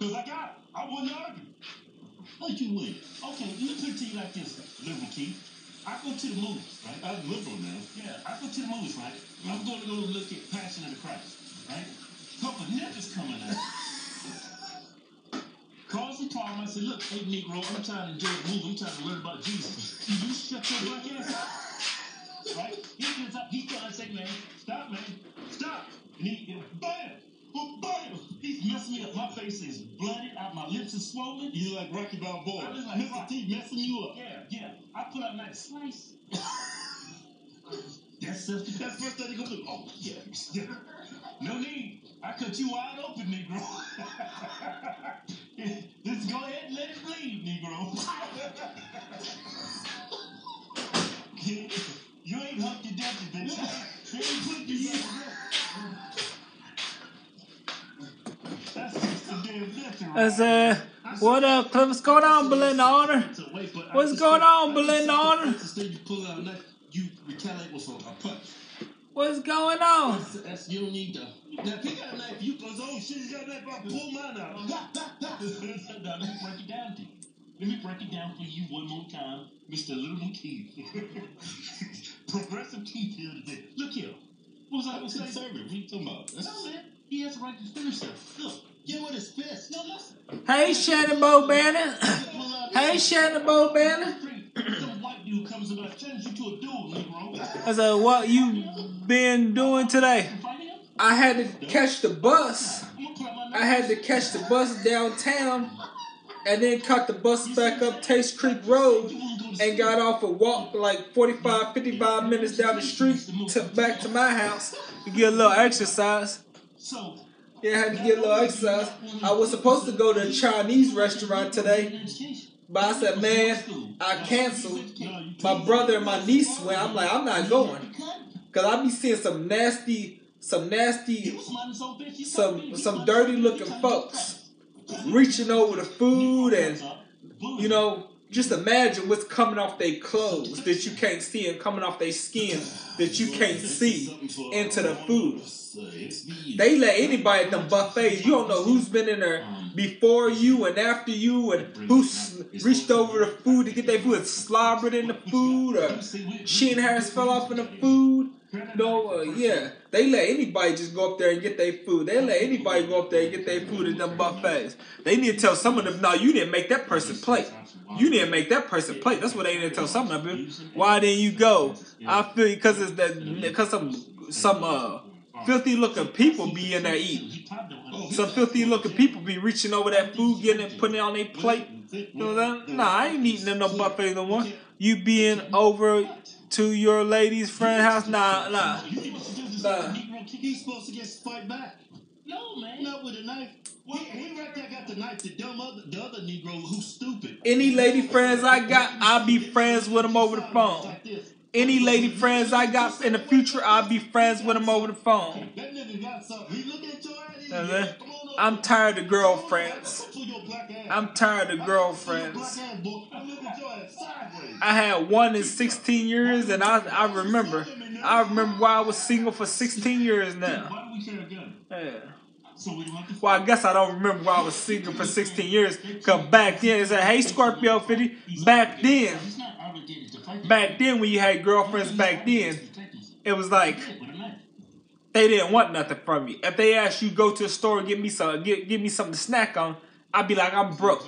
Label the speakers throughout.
Speaker 1: Because I got it. I wouldn't argue. How you win? Okay, let me put it to you like this, Liberal Keith. I go to the movies, right? I'm liberal now. Yeah, I go to the movies, right? I'm going to go look at Passion of the Christ, right? Couple niggas coming out. Calls and call him. I said, look, hey, Negro, I'm trying to enjoy the movie. I'm trying to learn about Jesus. You shut your black ass up. Right? He gets up. He's trying to say, man, stop, man. Stop. And he, bam. Oh, bam. He's messing me up. My face is blooded out. My lips are swollen. You like Rocky Balboa. Like Mr. T messing you up. Yeah. I put out like slice. That's the first thing they go do. Oh, yeah. No need. I cut you wide open, Negro. Just go ahead and let it bleed, Negro. You ain't Humpty Dumpty, bitch. You ain't put you back.
Speaker 2: That's what up, Cliff? What's going on, Belinda Honor? What's going on, Belinda Honor?
Speaker 1: You retaliate with a punch.
Speaker 2: What's going on?
Speaker 1: That's you don't need to. Now if he got a knife, you goes, oh shit, he got a knife, I'll pull mine out. Now, let me break it down to you. Let me break it down for you one more time, Mr. Little Keith. Progressive Keith here today. Look here. What was I going to say? Conservative. What are you talking about? No, man. He has the right to defend himself. Look. Get with his fist. No, listen.
Speaker 2: Hey, Shannon Bo Bannon. Hey, Shannon Bo Bannon.
Speaker 1: Some white dude comes about turns you to a dude, Negro.
Speaker 2: I said, what you been doing today? I had to catch the bus. I had to catch the bus downtown and then caught the bus back up Taste Creek Road and got off and walked like 45, 55 minutes down the street back to my house to get a little exercise. Yeah, I had to get a little exercise. I was supposed to go to a Chinese restaurant today, but I said, man, I canceled. My brother and my niece went. I'm like, I'm not going. Because I be seeing some dirty looking folks reaching over the food and, you know, just imagine what's coming off their clothes that you can't see and coming off their skin that you can't see into the food. They let anybody at them buffets. You don't know who's been in there before you and after you and who's reached over the food to get their food and slobbered in the food or chin hairs fell off in the food. No, yeah. They let anybody just go up there and get their food. They let anybody go up there and get their food at them buffets. They need to tell some of them, no, you didn't make that person plate. You didn't make that person plate. That's what they need to tell some of them. Why didn't you go? I feel because it's that some filthy looking people be in there eating. Some filthy looking people be reaching over that food, getting it, putting it on their plate. You know what? Nah, I ain't eating in no buffet no more. You being over to your lady's friend house? Nah.
Speaker 1: He's supposed to get fight back. No, man. Not with a knife. He right there got the knife. The other Negro who's stupid.
Speaker 2: Any lady friends I got, I'll be friends with them over the phone. Any lady friends I got in the future, I'll be friends with them over the phone.
Speaker 1: That nigga got something. He look at your ass.
Speaker 2: I'm tired of girlfriends. I'm tired of girlfriends. I had one in 16 years, and I remember why I was single for 16 years now. Yeah. Well, I guess I don't remember why I was single for 16 years. Because back then, it said, hey, Scorpio 50. Back then, when you had girlfriends back then, it was like, they didn't want nothing from you. If they asked you to go to the store and give me something to snack on, I'd be like, I'm broke.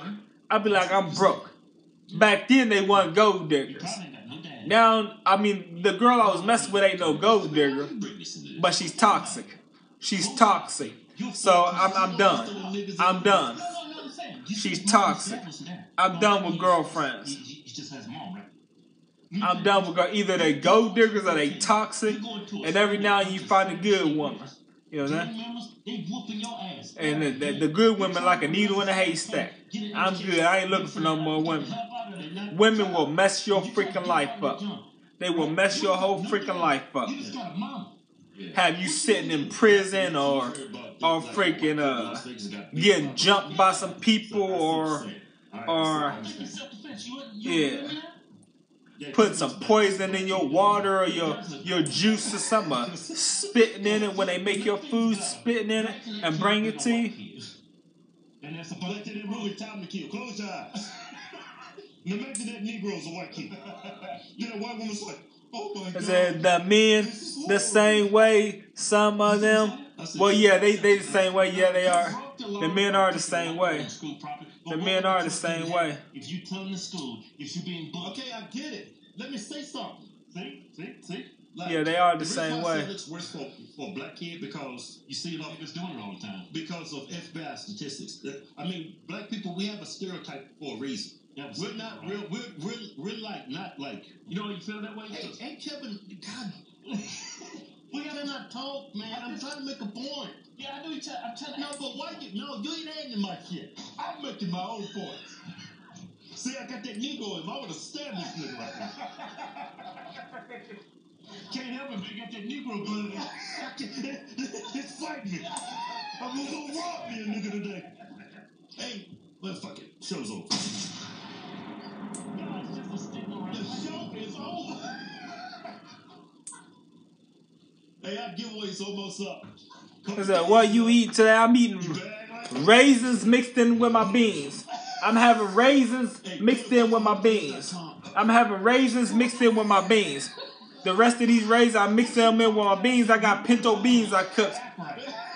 Speaker 2: Back then, they wanted gold diggers. Now, I mean, the girl I was messing with ain't no gold digger, but she's toxic. So I'm done. She's toxic. I'm done with girlfriends. I'm done with either they gold diggers or they toxic, and every now and then you find a good woman. You know what I'm saying? And the good women like a needle in a haystack. I'm good. I ain't looking for no more women. Women will mess your freaking life up. They will mess your whole freaking life up. Have you sitting in prison or freaking getting jumped by some people or yeah, putting some poison in your water or your juice or something, spitting in it when they make your food, spitting in it and bring it to you.
Speaker 1: And that's a black to that movie, Time to Kill. Close your eyes. Now imagine that Negro's a white kid. Then a white woman's like, oh my God.
Speaker 2: I said the men the same way. Some of them. Well, yeah, they the same way. Yeah, they are. The men are the same way. The men are the same way.
Speaker 1: If you tell the school, if you're being booked. Okay, I get it. Let me say something. See? Like,
Speaker 2: Yeah, they are the same way.
Speaker 1: It looks worse for a black kid because you see a lot of niggas doing it all the time. Because of FBI statistics. I mean, black people, we have a stereotype for a reason. Yeah, we're not real. We're like not like. You know, you feel that way. Hey, Kevin, God, we gotta not talk, man. I'm trying to make a point. Yeah, I know I'm trying to. No, but why you? No, you ain't adding my shit. I'm making my own points. See, I got that Negro in. I would have stabbed this nigga right now. Can't help it, man. Got that Negro blood in it. It's fighting me. I'm gonna rob me a nigga today. Hey, well, fuck it. Show's over. The show is over. Hey, our giveaway's almost up.
Speaker 2: What you eat today? I'm eating raisins mixed in with my beans. I'm having raisins mixed in with my beans. I'm having raisins mixed in with my beans. The rest of these raisins, I mix them in with my beans. I got pinto beans I cooked,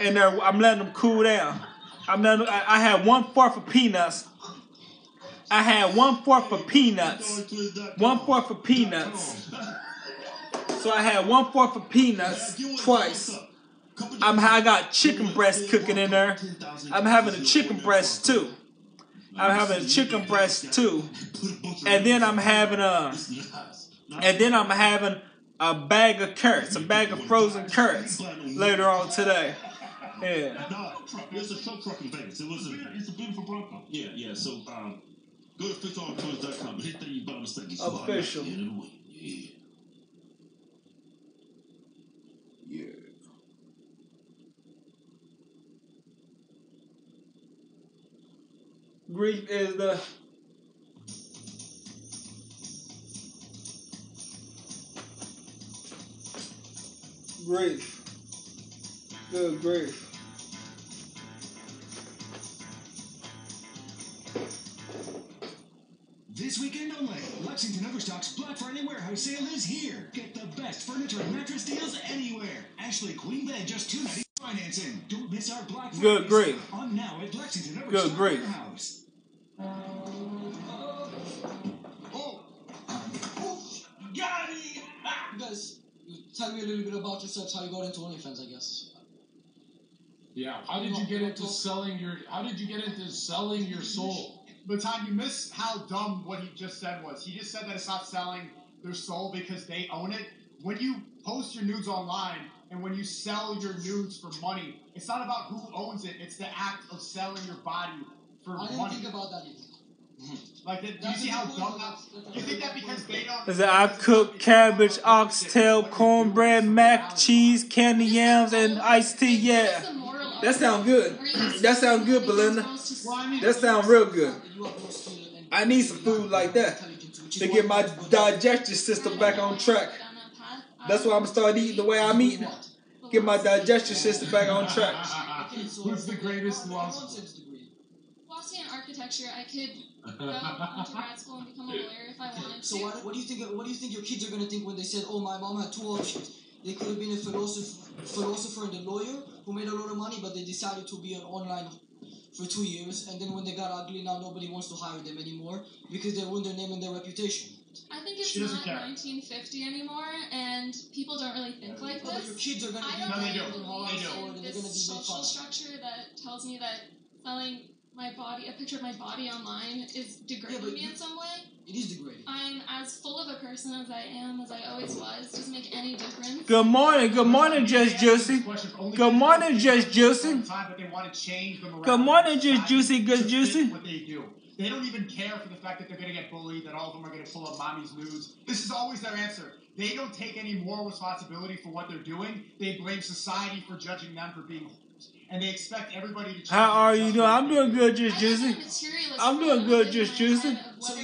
Speaker 2: and I'm letting them cool down. I had 1/4 of peanuts. I had 1/4 of peanuts. 1/4 of peanuts. So I had 1/4 of peanuts twice. I got chicken breast cooking in there. I'm having a chicken breast too. I'm having a chicken breast too. And then I'm having a bag of carrots, a bag of frozen carrots later on today. Yeah.
Speaker 1: No, it's a show truck in Vegas. It's a beautiful Bronco. Yeah. So go to FixOnToys.com and hit that you bonus thing.
Speaker 2: Official. Yeah. Grief is the grief. Good grief.
Speaker 3: This weekend only, Lexington Overstock's Black Friday warehouse sale is here. Get the best furniture and mattress deals anywhere. Ashley Queen Bed just $2.90 financing. Don't miss our Black Friday
Speaker 2: Good grief.
Speaker 3: sale on now at Lexington
Speaker 2: Good
Speaker 3: Overstock
Speaker 2: grief.
Speaker 3: Warehouse.
Speaker 1: Got it!
Speaker 4: You guys, tell me a little bit about yourselves, how you got into OnlyFans, I guess.
Speaker 5: Yeah, how did you get into selling your soul?
Speaker 6: But Tom, you missed how dumb what he just said was. He just said that it's not selling their soul because they own it. When you post your nudes online and when you sell your nudes for money, it's not about who owns it. It's the act of selling your body for money.
Speaker 4: I didn't think about that either.
Speaker 6: Like, do you see how dumb that? You think that because they don't?
Speaker 2: I cook cabbage, oxtail, cornbread, mac, cheese, candy yams, and iced tea. Yeah, that sounds good. That sounds good, Belinda. That sounds real good. I need some food like that to get my digestive system back on track. That's why I'm gonna start eating the way I'm eating. Get my digestive system back on track.
Speaker 5: Who's the greatest law school?
Speaker 7: While studying architecture, I could go into grad school and become a lawyer if I wanted to.
Speaker 4: So what do you think? What do you think your kids are gonna think when they said, "Oh, my mom had two options. They could have been a philosopher and a lawyer who made a lot of money, but they decided to be an online for 2 years, and then when they got ugly, now nobody wants to hire them anymore because they ruined their name and their reputation."
Speaker 7: I think it's not 1950 anymore, and people don't really think like this.
Speaker 4: But your kids are gonna be.
Speaker 7: I don't
Speaker 6: they do.
Speaker 7: believe in this social structure that tells me that selling my body, a picture of my body online, is degrading me in some way.
Speaker 4: It is degrading.
Speaker 7: I'm as full of a person as I am, as I always was. Doesn't make any difference.
Speaker 2: Good morning, Just Juicy. Good morning, Just Juicy. Good morning, Just Juicy, Good Juicy.
Speaker 6: What they do. They don't even care for the fact that they're going to get bullied, that all of them are going to pull up mommy's nudes. This is always their answer. They don't take any moral responsibility for what they're doing. They blame society for judging them for being whores. And they expect everybody to...
Speaker 2: How are you doing? I'm doing good, Just Juicy. I'm doing good, Just Juicy.
Speaker 4: So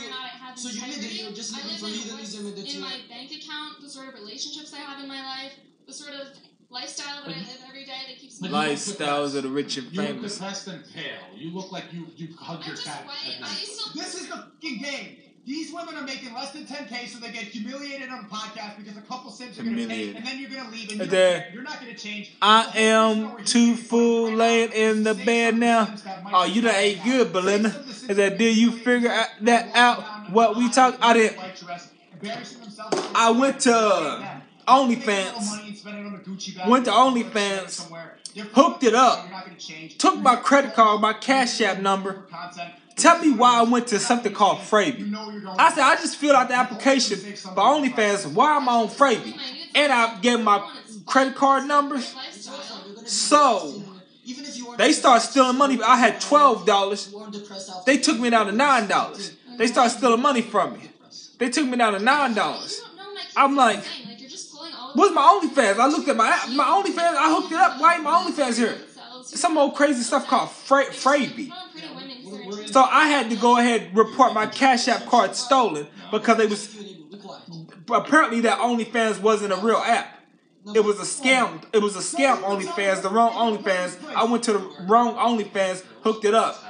Speaker 4: you live in, you're just living for heathenism and that
Speaker 7: in my bank account, the sort of relationships I have in my life, the sort of lifestyle that I live every day that keeps me.
Speaker 2: Lifestyles of the rich and
Speaker 5: You look
Speaker 2: famous.
Speaker 5: depressed and pale. You look like you hug
Speaker 7: I'm
Speaker 5: your
Speaker 7: just
Speaker 5: cat
Speaker 7: white.
Speaker 5: at
Speaker 7: I
Speaker 5: night.
Speaker 7: used to.
Speaker 6: This is the fucking game. These women are making less than 10K, so they get humiliated on a podcast because a couple simps are going to take, and then you're going to leave, and you don't care. You're not going to change.
Speaker 2: I am too full laying in the bed now. Oh, you done ate good, Belinda. Is that, did you figure that out? What we talk? I didn't. I went to OnlyFans. Went to OnlyFans. Hooked it up. Took my credit card, my Cash App number. Tell me why I went to something called Fravy. I said, I just filled out the application for OnlyFans. Why am I on Fravy? And I gave my credit card numbers. So, they started stealing money. I had $12. They took me down to $9. They started stealing money from me. They took me down to $9. I'm like, what's my OnlyFans? I looked at my OnlyFans. I hooked it up. Why ain't my OnlyFans here? Some old crazy stuff called Fravy. So I had to go ahead and report my Cash App card stolen because it was apparently that OnlyFans wasn't a real app. It was a scam. It was a scam OnlyFans, the wrong OnlyFans. I went to the wrong OnlyFans, hooked it up,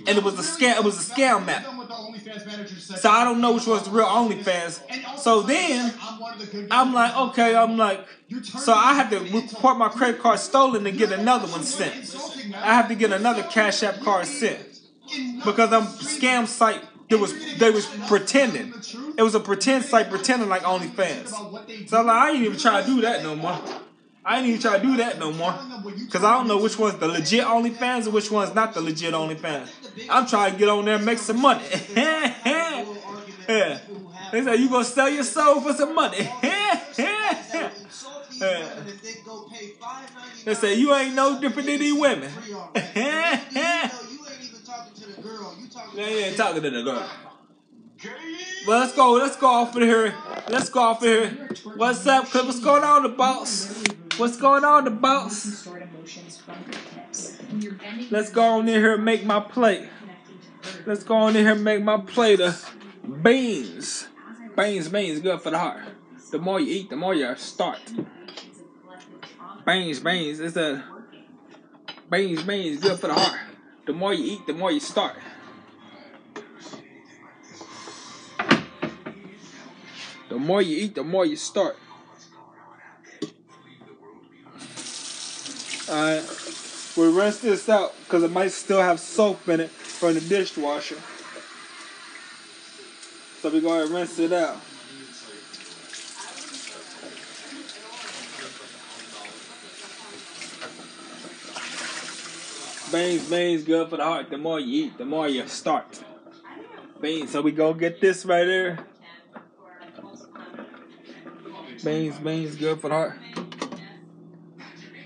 Speaker 2: and it was a scam. It was a scam app. So I don't know which was the real OnlyFans. So then I'm like, okay, so I had to report my credit card stolen and get another one sent. I have to get another Cash App card sent because I'm scam site. They was pretending. It was a pretend site pretending like OnlyFans. So I'm like, I ain't even try to do that no more. Because I don't know which one's the legit OnlyFans and which one's not the legit OnlyFans. I'm trying to get on there and make some money. Yeah. They say, you gonna sell your soul for some money. They say, you ain't no different than these women. They ain't talking to the girl. Well, let's go off of here. What's up, Clip? What's going on, the boss? Let's go on in here and make my plate. Of beans. Beans, good for the heart. The more you eat, the more you start. Beans, it's a beans, good for the heart. The more you eat, the more you start. The more you eat, the more you start. Alright, we'll rinse this out because it might still have soap in it from the dishwasher. So we're going to rinse it out. Beans, good for the heart. The more you eat, the more you start. Beans, so we go get this right here. Beans, good for the heart.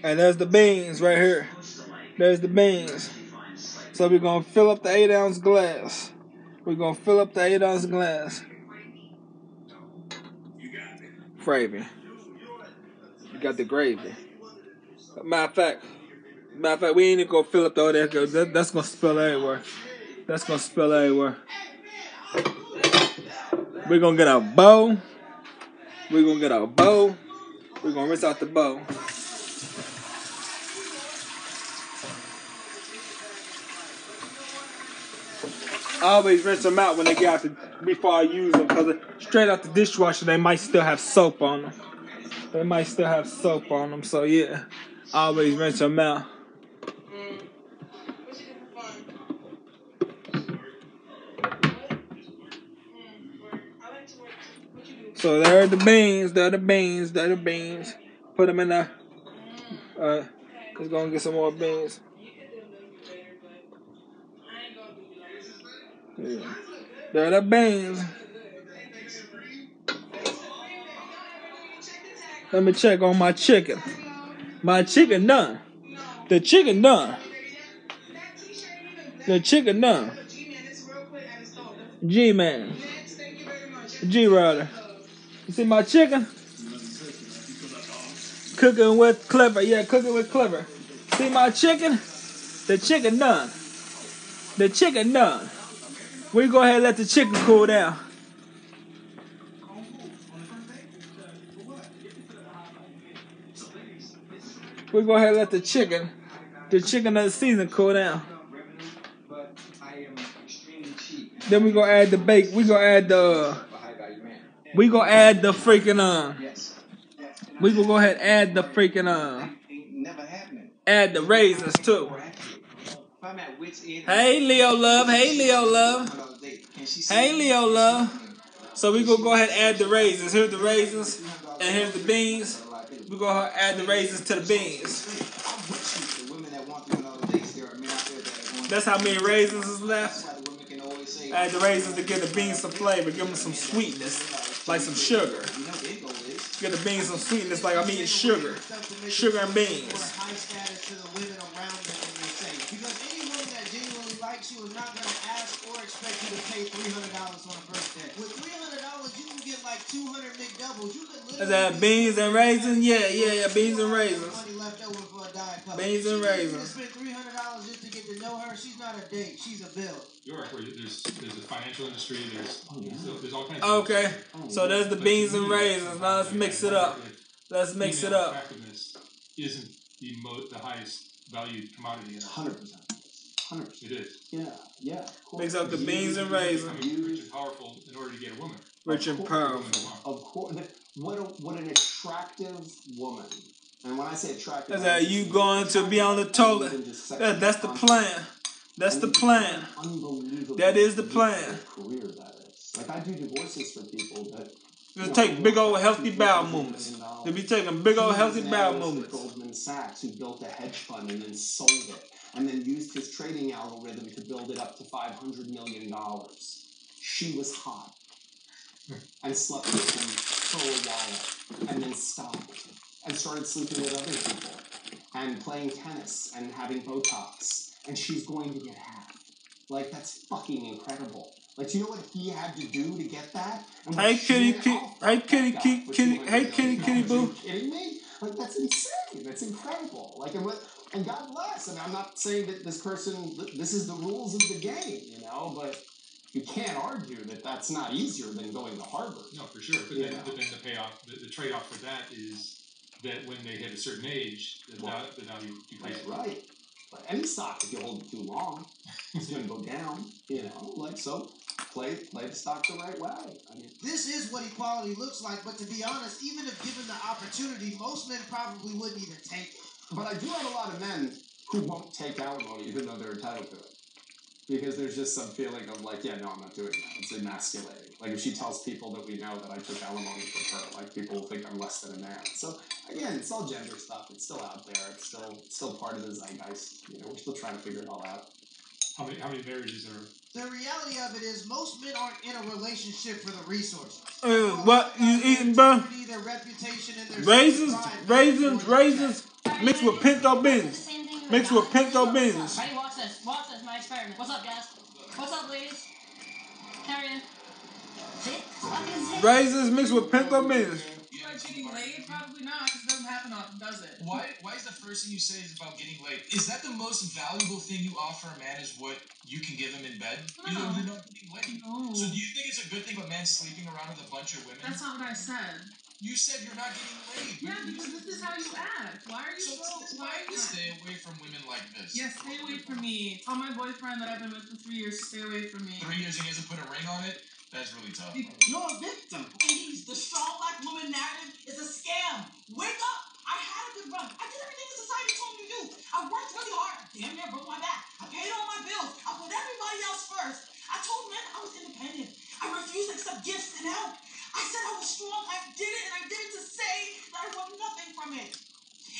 Speaker 2: And there's the beans right here. There's the beans. So we're going to fill up the 8-ounce glass. Gravy. You got the gravy. Matter of fact, we ain't even going to fill up all that because that's going to spill everywhere. We're going to get a bowl. We're going to rinse out the bowl. I always rinse them out when they get out before I use them because straight out the dishwasher they might still have soap on them. So yeah, I always rinse them out. So there are the beans. Put them in there. Let's go and get some more beans. Yeah. There are the beans. Let me check on my chicken. My chicken done. The chicken done. G-Man. G-Rider. You see my chicken? Cooking with Clever. Yeah, cooking with Clever. See my chicken? The chicken done. We go ahead and let the chicken cool down. we go ahead and let the chicken of the season cool down. Then we gonna add the bake. We gonna add the freaking We gonna go ahead and add the freaking add the raisins too. Hey Leo love. Hey Leo love. Hey Leo love. So we gonna go ahead and add the raisins. Here's the raisins and here's the beans. We gonna add the raisins to the beans. That's how many raisins is left. Add the raisins to give the beans some flavor, give them some sweetness, like some sugar. Give the beans some sweetness, like I'm eating sugar and beans.
Speaker 3: Because any woman that genuinely likes you is not going to ask or expect you to pay $300 on a first date. With $300, you can get like 200 McDoubles. You can literally.
Speaker 2: Is that beans and raisins? Yeah, beans and raisins.
Speaker 3: Money left over for a Diet Coke.
Speaker 2: Beans and raisins.
Speaker 3: Spend $300 just to get to know her. She's not a date. She's a bill.
Speaker 1: You're right. There's a financial industry. There's all kinds. Of
Speaker 2: okay, so there's the beans and raisins. Now let's mix it up. Let's mix it up.
Speaker 1: Effectiveness isn't the highest valued commodity in
Speaker 3: 100%. 100%.
Speaker 1: It is.
Speaker 3: Yeah.
Speaker 2: Mix up the beans and raisins.
Speaker 1: Rich and powerful in order to get a woman.
Speaker 2: Rich and powerful.
Speaker 3: Of course. What an attractive woman. And when I say attractive,
Speaker 2: is that you going to be on the toilet? That's the plan. That's the plan. That is the plan.
Speaker 3: Career, that is. Like I do divorces for people that
Speaker 2: just take big old healthy bowel movements. They be taking big old healthy bowel movements.
Speaker 3: Goldman Sachs, who built a hedge fund and then sold it, and then used his trading algorithm to build it up to $500 million. She was hot and slept with him for a while, and then stopped and started sleeping with other people and playing tennis and having Botox, and she's going to get half. Like that's fucking incredible. Like, do you know what he had to do to get that?
Speaker 2: Hey, kitty boo.
Speaker 3: Are you kidding me? Like, that's insane. That's incredible. Like, and God bless. I mean, I'm not saying that this is the rules of the game, you know, but you can't argue that that's not easier than going to Harvard.
Speaker 1: No, for sure. But then the payoff, the trade-off for that is that when they hit a certain age, the value decreases.
Speaker 3: Right. But any stock, if you hold it too long, it's going to go down, you know, like so. Play the stock the right way. I mean, this is what equality looks like, but to be honest, even if given the opportunity, most men probably wouldn't even take it. But I do have a lot of men who won't take alimony even though they're entitled to it. Because there's just some feeling of like, yeah, no, I'm not doing that. It's emasculating. Like if she tells people that we know that I took alimony from her, like people will think I'm less than a man. So again, it's all gender stuff. It's still out there. It's still part of the zeitgeist. You know, we're still trying to figure it all out.
Speaker 1: How many marriages are?
Speaker 3: The reality of it is most men aren't in a relationship for the resources.
Speaker 2: What you eating, bro?
Speaker 3: Their reputation and their
Speaker 2: raisins mixed with pinto beans. Mixed with pinto beans.
Speaker 8: Ready? Watch this, my experiment. What's up, guys? What's up, ladies? Carry in.
Speaker 2: Raisins mixed with pinto beans.
Speaker 9: You like getting laid? Probably not, because it doesn't happen often, does it?
Speaker 10: Why is the first thing you say is about getting laid? Is that the most valuable thing you offer a man is what you can give him in bed?
Speaker 9: No.
Speaker 10: You're not getting laid.
Speaker 9: No.
Speaker 10: So do you think it's a good thing a man sleeping around with a bunch of women?
Speaker 9: That's not what I said.
Speaker 10: You said you're not getting laid.
Speaker 9: Yeah, because this is how you act. Why are you why are you
Speaker 10: stay away from women like this?
Speaker 9: Yes, stay away from me. Tell my boyfriend that I've been with for 3 years to stay away from me.
Speaker 10: 3 years and he hasn't put a ring on it? That's really tough.
Speaker 11: You're a victim. Please, the strong black woman narrative is a scam. Wake up! I had a good run. I did everything the society told me to do. I worked really hard. Damn near broke my back. I paid all my bills. I put everybody else first. I told men I was independent. I refused to accept gifts and help. I said I was strong. I did it, and I did it to say that I want nothing from it.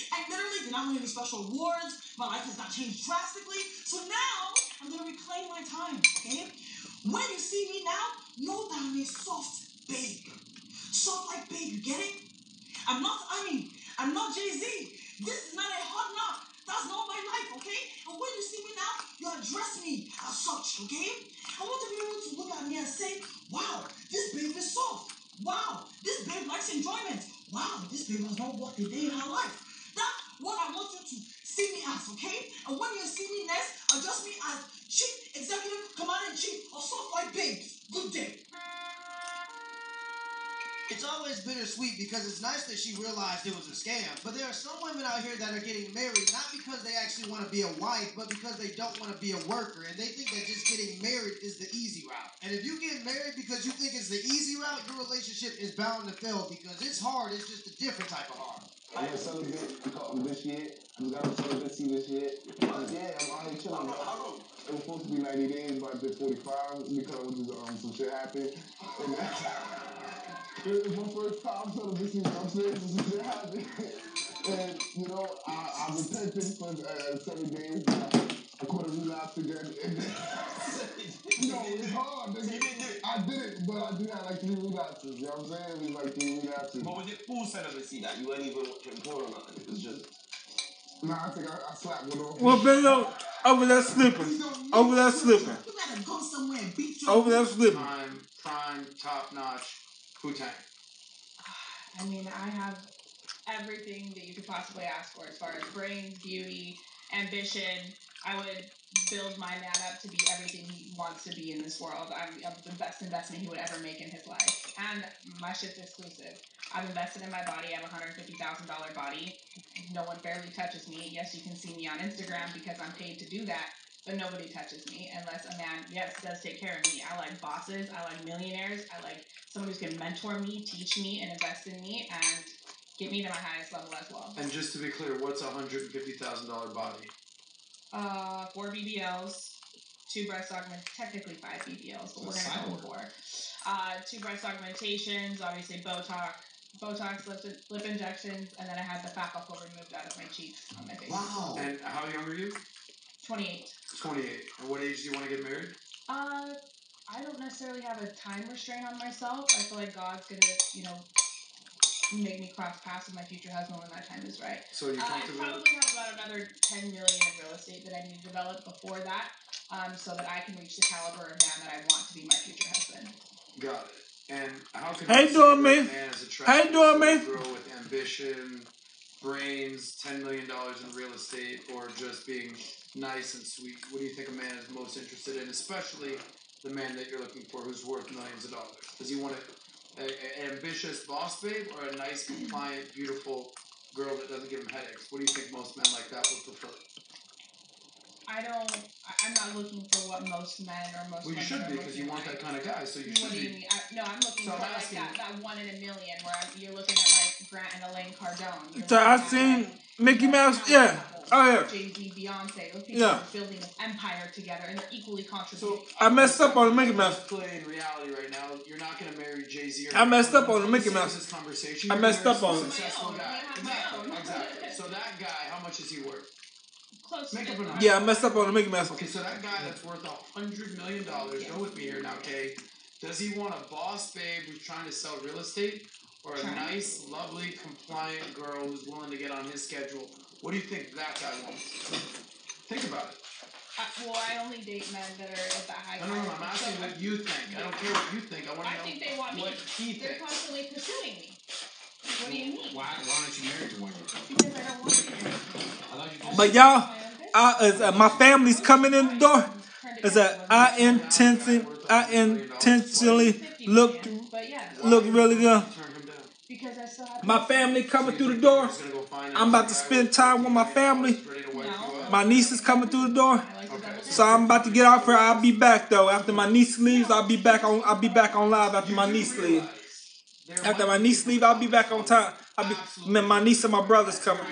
Speaker 11: I literally did not win any special awards. My life has not changed drastically. So now, I'm going to reclaim my time, okay? When you see me now, know that I'm a soft babe. Soft like babe, you get it? I'm not Jay-Z. This is not a hard knock. That's not my life, okay? And when you see me now, you address me as such, okay? I want to be able to look at me and say, wow, this babe is soft. Wow, this babe likes enjoyment. Wow, this babe has not worked a day in her life. That's what I want you to see me as, okay? And when you see me next, address me as Chief Executive Commander-in-Chief of Soft Like Babes. Good day.
Speaker 12: It's always bittersweet because it's nice that she realized it was a scam. But there are some women out here that are getting married not because they actually want to be a wife, but because they don't want to be a worker. And they think that just getting married is the easy route. And if you get married because you think it's the easy route, your relationship is bound to fail because it's hard. It's just a different type of hard.
Speaker 13: I'm gonna celebrate this year. I just got a celibacy this year. Yeah, I'm out here chilling. How come? It was supposed to be 90 days, but I did 45 because some shit happened. And it was my first time celibacy. I'm saying some shit happened. And I repented for 7 days. I caught a relapse again. And it's hard. So you didn't do it? I did it, but I did have like 3 relapses. You know what I'm saying? It was like 3 relapses.
Speaker 14: But was it full celibacy that you weren't even watching porn or nothing? It was just.
Speaker 13: Nah, I think I slapped one off.
Speaker 2: Well, Benzo, over there slipping. Over there slipping.
Speaker 11: You gotta go somewhere and beat your
Speaker 2: Over there slipping.
Speaker 3: Prime, top notch, Wu-Tang.
Speaker 9: I mean, I have everything that you could possibly ask for as far as brains, beauty, ambition. I would build my man up to be everything he wants to be in this world. I'm the best investment he would ever make in his life. And my shit's exclusive. I've invested in my body. I have a $150,000 body. No one barely touches me. Yes, you can see me on Instagram because I'm paid to do that, but nobody touches me unless a man, yes, does take care of me. I like bosses. I like millionaires. I like someone who's going to mentor me, teach me, and invest in me, and get me to my highest level as well.
Speaker 3: And just to be clear, what's a $150,000 body?
Speaker 9: 4 BBLs, 2 breast augmentations, technically 5 BBLs, but we're going to go with 4. 2 breast augmentations, obviously Botox, lip injections, and then I had the fat buckle removed out of my cheeks on my face.
Speaker 3: Wow. And how young are you?
Speaker 9: 28.
Speaker 3: 28. And what age do you want to get married?
Speaker 9: I don't necessarily have a time restraint on myself. I feel like God's going to, make me cross paths with my future husband when that time is right.
Speaker 3: So you comfortable?
Speaker 9: I probably have about another $10 million in real estate that I need to develop before that, so that I can reach the caliber of man that I want to be my future husband.
Speaker 3: Got it. And how can
Speaker 2: you doing, man?
Speaker 3: Man is attractive
Speaker 2: How you doing, man?
Speaker 3: A girl with ambition, brains, $10 million in real estate, or just being nice and sweet? What do you think a man is most interested in, especially the man that you're looking for who's worth millions of dollars? Does he want an ambitious boss babe or a nice, compliant, beautiful girl that doesn't give him headaches? What do you think most men like that would prefer?
Speaker 9: I'm not looking for what most men or most women
Speaker 3: you should
Speaker 9: are
Speaker 3: be because you want that kind of guy, so you should
Speaker 9: What do you mean? I'm looking for like that 1 in a million where you're looking at like Grant and Elaine Cardone.
Speaker 2: So I seen Mickey Mouse, yeah. Oh, yeah.
Speaker 9: Jay-Z, Beyonce, those people are building an empire together and they're equally contributing.
Speaker 2: So I messed up on the Mickey Mouse.
Speaker 3: Play in reality right now. You're not going to marry Jay-Z.
Speaker 2: I messed up on the Mickey Mouse.
Speaker 3: This conversation.
Speaker 2: I messed up on him.
Speaker 3: Successful guy. Exactly. So that guy, how much is he worth?
Speaker 9: Close.
Speaker 2: Yeah, I messed up on the Mickey Mouse.
Speaker 3: Okay, so that guy that's worth $100 million. Go with me here now, Kay. Does he want a boss babe who's trying to sell real estate, or a nice, lovely, compliant girl who's willing to get on his schedule? What do you think that guy wants? Think about it.
Speaker 9: I only date men that are at that high.
Speaker 3: No, I'm asking what you think. I don't care what you think. I want to know
Speaker 9: think they want
Speaker 3: what
Speaker 9: me.
Speaker 3: He
Speaker 9: They're
Speaker 3: thinks.
Speaker 9: constantly pursuing me. What do you mean?
Speaker 10: Why aren't you married to one?
Speaker 9: Because I don't want to be married.
Speaker 2: But y'all, my family's coming in the door. Is that I intentionally look really good. My family coming through the door. I'm about to spend time with my family. My niece is coming through the door. So I'm about to get off here. I'll be back though. After my niece leaves, I'll be back on live after my niece leaves. After my niece leaves, I'll be back on time. My niece and my brother's coming.